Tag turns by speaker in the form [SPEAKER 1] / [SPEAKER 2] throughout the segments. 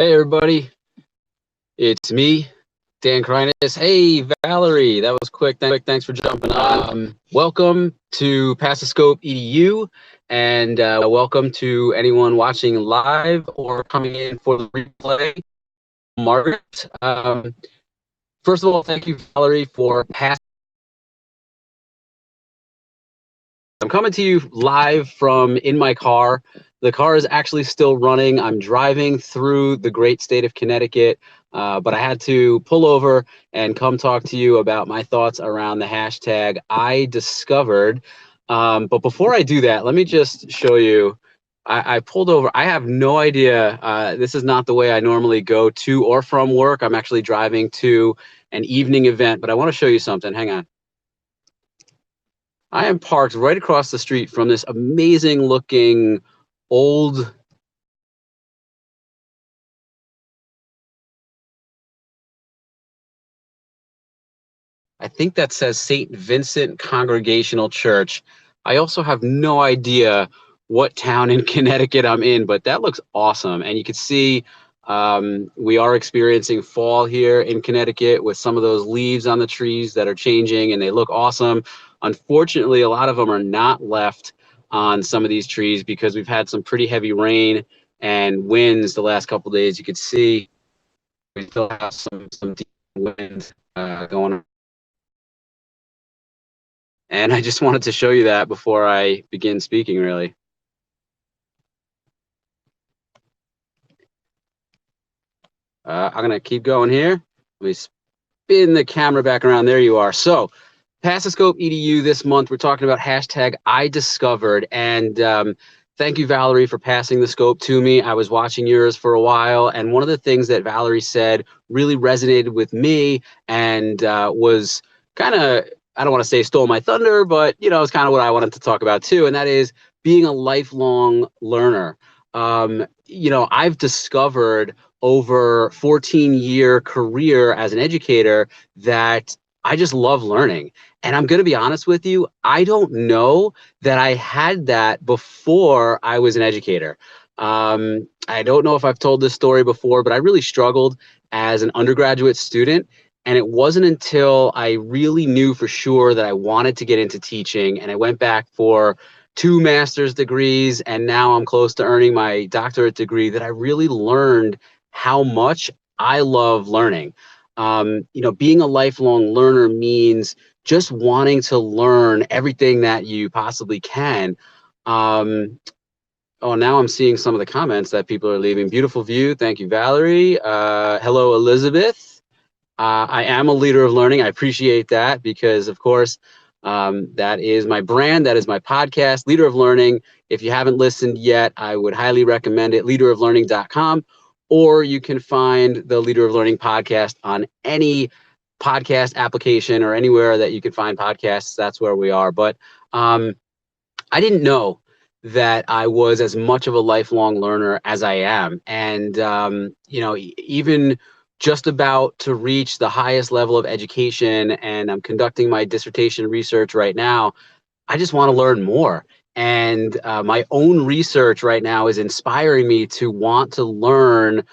[SPEAKER 1] Hey everybody, it's me, Dan Kreiness. Hey Valerie, that was quick. Thanks for jumping on. Welcome to Pass the Scope EDU, and welcome to anyone watching live or coming in for the replay. Margaret, first of all, thank you, Valerie, for passing. I'm coming to you live from in my car. The car is actually still running. I'm driving through the great state of Connecticut, but I had to pull over and come talk to you about my thoughts around the hashtag I discovered. But before I do that, let me just show you. I pulled over. I have no idea. This is not the way I normally go to or from work. I'm actually driving to an evening event, but I want to show you something. Hang on. I am parked right across the street from this amazing looking old I think that says St. Vincent Congregational Church. I also have no idea what town in Connecticut I'm in, but that looks awesome. And you can see we are experiencing fall here in Connecticut with some of those leaves on the trees that are changing, and they look awesome. Unfortunately, a lot of them are not left on some of these trees because we've had some pretty heavy rain and winds the last couple of days. You can see we still have some deep winds going on. And I just wanted to show you that before I begin speaking, really. I'm going to keep going here. Let me spin the camera back around. There you are. So, Pass the Scope EDU this month, we're talking about hashtag I discovered. And thank you, Valerie, for passing the scope to me. I was watching yours for a while. And one of the things that Valerie said really resonated with me and was kind of, I don't want to say stole my thunder, but, you know, it's kind of what I wanted to talk about too. And that is being a lifelong learner. You know, I've discovered over 14-year career as an educator that I just love learning. And I'm going to be honest with you, I don't know that I had that before I was an educator. I don't know if I've told this story before, but I really struggled as an undergraduate student. And it wasn't until I really knew for sure that I wanted to get into teaching, and I went back for 2 master's degrees, and now I'm close to earning my doctorate degree, that I really learned how much I love learning. You know, being a lifelong learner means just wanting to learn everything that you possibly can. Oh, now I'm seeing some of the comments that people are leaving. Beautiful view. Thank you, Valerie. Hello, Elizabeth. I am a leader of learning. I appreciate that because, of course, that is my brand. That is my podcast, Leader of Learning. If you haven't listened yet, I would highly recommend it, leaderoflearning.com, or you can find the Leader of Learning podcast on any podcast application or anywhere that you can find podcasts. That's where we are. But I didn't know that I was as much of a lifelong learner as I am. And, you know, even just about to reach the highest level of education, and I'm conducting my dissertation research right now, I just want to learn more. And my own research right now is inspiring me to want to learn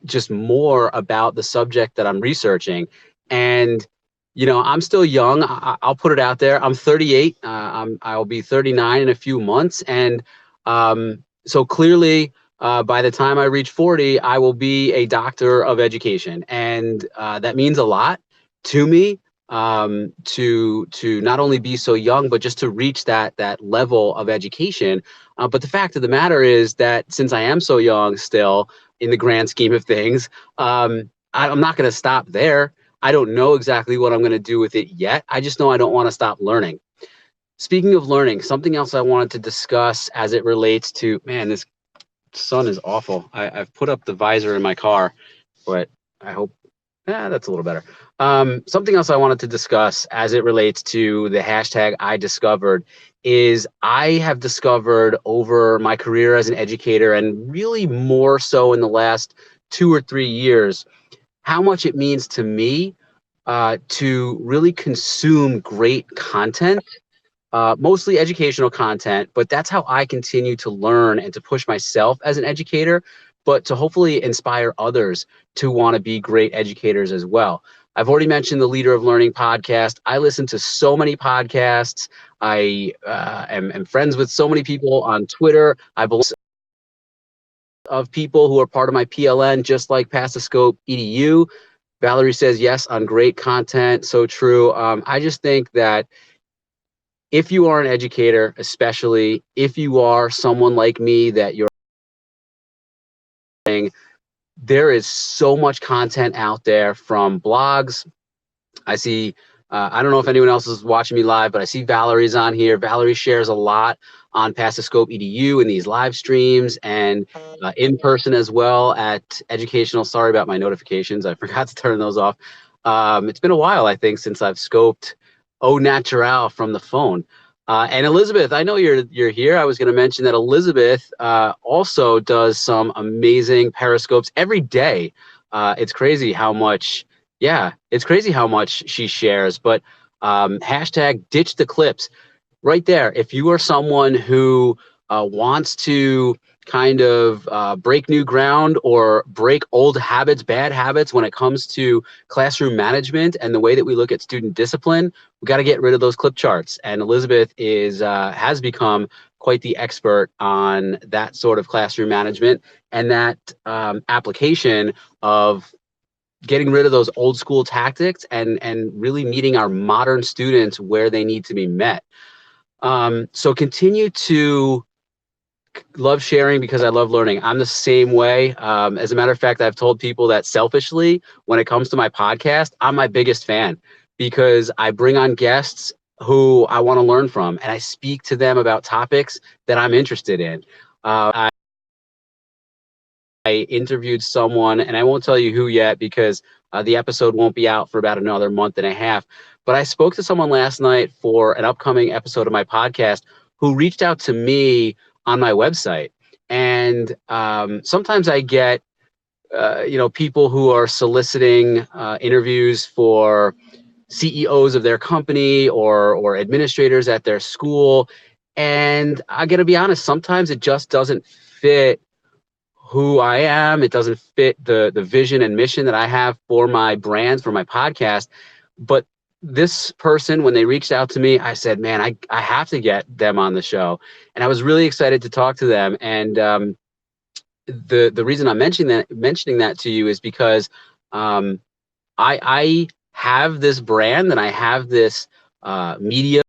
[SPEAKER 1] just more about the subject that I'm researching. And, you know, I'm still young. I'll put it out there. I'm 38. I'll be 39 in a few months. And so clearly, by the time I reach 40, I will be a doctor of education. And that means a lot to me, to not only be so young, but just to reach that level of education. But the fact of the matter is that since I am so young still, in the grand scheme of things, I'm not going to stop there. I don't know exactly what I'm going to do with it yet. I just know I don't want to stop learning. Speaking of learning, something else I wanted to discuss as it relates to, man, this sun is awful. I've put up the visor in my car, but I hope that's a little better. Something else I wanted to discuss as it relates to the hashtag I discovered is I have discovered over my career as an educator, and really more so in the last 2 or 3 years, how much it means to me to really consume great content, mostly educational content, but that's how I continue to learn and to push myself as an educator. but to hopefully inspire others to want to be great educators as well. I've already mentioned the Leader of Learning podcast. I listen to so many podcasts. I am friends with so many people on Twitter. I belong of people who are part of my PLN, just like Pass the Scope EDU. Valerie says yes on great content. So true. I just think that if you are an educator, especially if you are someone like me that you're saying, there is so much content out there from blogs. I see, I don't know if anyone else is watching me live, but I see Valerie's on here. Valerie shares a lot on Pass the Scope EDU in these live streams and in person as well at educational. Sorry about my notifications. I forgot to turn those off. It's been a while, I think, since I've scoped Au Natural from the phone. And Elizabeth, I know you're here. I was going to mention that Elizabeth also does some amazing periscopes every day. It's crazy how much, yeah, it's crazy how much she shares. But hashtag ditch the clips right there. If you are someone who wants to kind of break new ground or break old habits, bad habits when it comes to classroom management and the way that we look at student discipline, we got to get rid of those clip charts. And Elizabeth is has become quite the expert on that sort of classroom management and that application of getting rid of those old school tactics and really meeting our modern students where they need to be met. So continue to love sharing because I love learning. I'm the same way. As a matter of fact, I've told people that selfishly, when it comes to my podcast, I'm my biggest fan because I bring on guests who I want to learn from and I speak to them about topics that I'm interested in. I interviewed someone, and I won't tell you who yet because the episode won't be out for about another month and a half. But I spoke to someone last night for an upcoming episode of my podcast who reached out to me on my website. And sometimes I get, people who are soliciting interviews for CEOs of their company or administrators at their school. And I got to be honest, sometimes it just doesn't fit who I am. It doesn't fit the vision and mission that I have for my brand, for my podcast. But this person, when they reached out to me, I said, man, I have to get them on the show. And I was really excited to talk to them. And the reason I'm mentioning that to you is because I have this brand and I have this media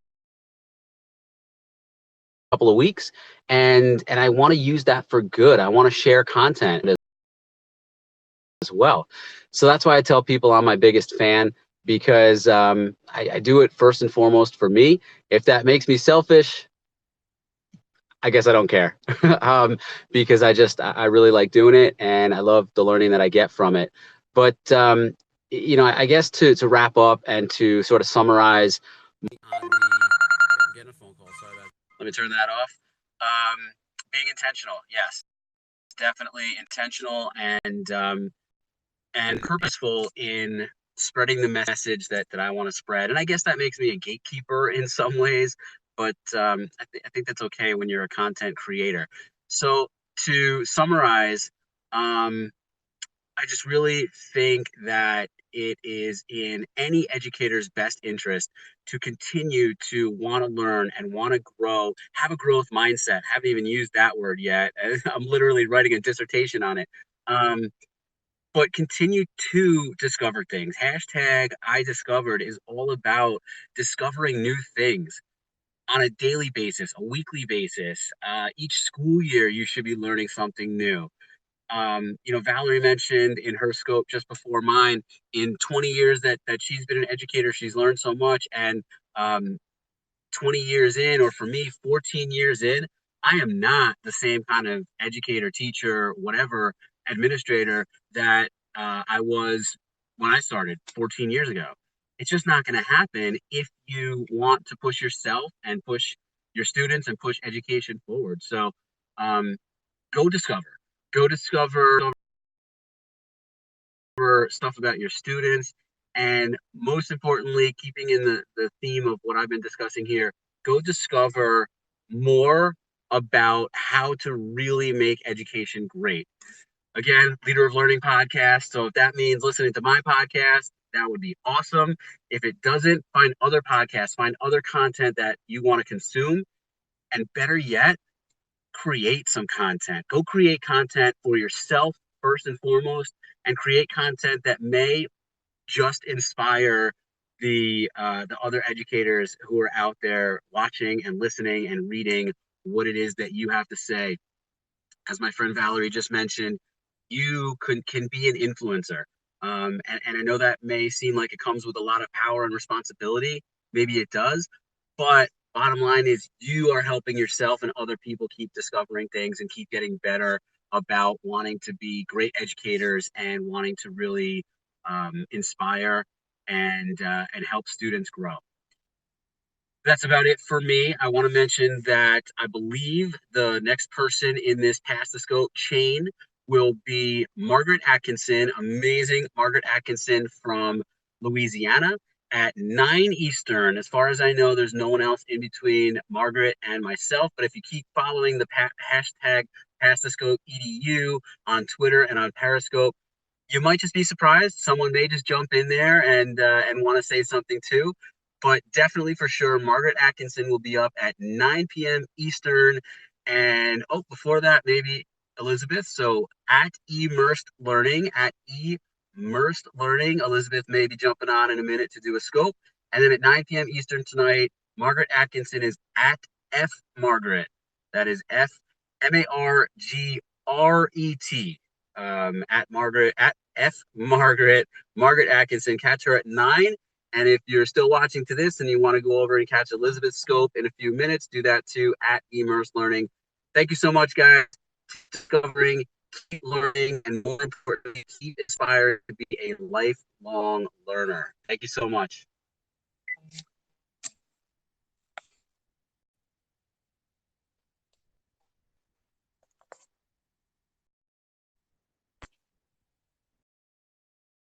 [SPEAKER 1] couple of weeks and I want to use that for good. I want to share content as well. So that's why I tell people I'm my biggest fan because I do it first and foremost for me. If that makes me selfish, I guess I don't care because I really like doing it and I love the learning that I get from it. But I guess to wrap up and to sort of summarize. I'm getting a phone call. Sorry about that. Let me turn that off. Being intentional, yes, definitely intentional and purposeful in spreading the message that I want to spread. And I guess that makes me a gatekeeper in some ways, but I think that's okay when you're a content creator. So to summarize, I just really think that it is in any educator's best interest to continue to want to learn and want to grow, have a growth mindset. Haven't even used that word yet. I'm literally writing a dissertation on it. But continue to discover things. Hashtag I discovered is all about discovering new things on a daily basis, a weekly basis. Each school year, you should be learning something new. Valerie mentioned in her scope just before mine, in 20 years that she's been an educator, she's learned so much. And 20 years in, or for me, 14 years in, I am not the same kind of educator, teacher, whatever, administrator that I was when I started 14 years ago. It's just not going to happen if you want to push yourself and push your students and push education forward. So go discover. Go discover stuff about your students. And most importantly, keeping in the theme of what I've been discussing here, go discover more about how to really make education great. Again, Leader of Learning podcast. So if that means listening to my podcast, that would be awesome. If it doesn't, find other podcasts, find other content that you want to consume. And better yet, create some content. Go create content for yourself first and foremost, and create content that may just inspire the other educators who are out there watching and listening and reading what it is that you have to say. As my friend Valerie just mentioned, you can be an influencer. And I know that may seem like it comes with a lot of power and responsibility. Maybe it does, but bottom line is you are helping yourself and other people keep discovering things and keep getting better about wanting to be great educators and wanting to really inspire and help students grow. That's about it for me. I want to mention that I believe the next person in this Pass the Scope chain will be Margaret Atkinson, amazing Margaret Atkinson from Louisiana at 9 Eastern. As far as I know, there's no one else in between Margaret and myself. But if you keep following the hashtag Pass the Scope EDU on Twitter and on Periscope, you might just be surprised. Someone may just jump in there and want to say something too. But definitely for sure, Margaret Atkinson will be up at 9 p.m. Eastern. And oh, before that, maybe Elizabeth. So at Immersed Learning, Elizabeth may be jumping on in a minute to do a scope. And then at 9 p.m. Eastern tonight, Margaret Atkinson is at F Margaret. That is Margret, at F Margaret Atkinson. Catch her at 9. And if you're still watching to this and you want to go over and catch Elizabeth's scope in a few minutes, do that too at Immersed Learning. Thank you so much, guys. Keep discovering, keep learning, and more importantly, keep inspired to be a lifelong learner. Thank you so much.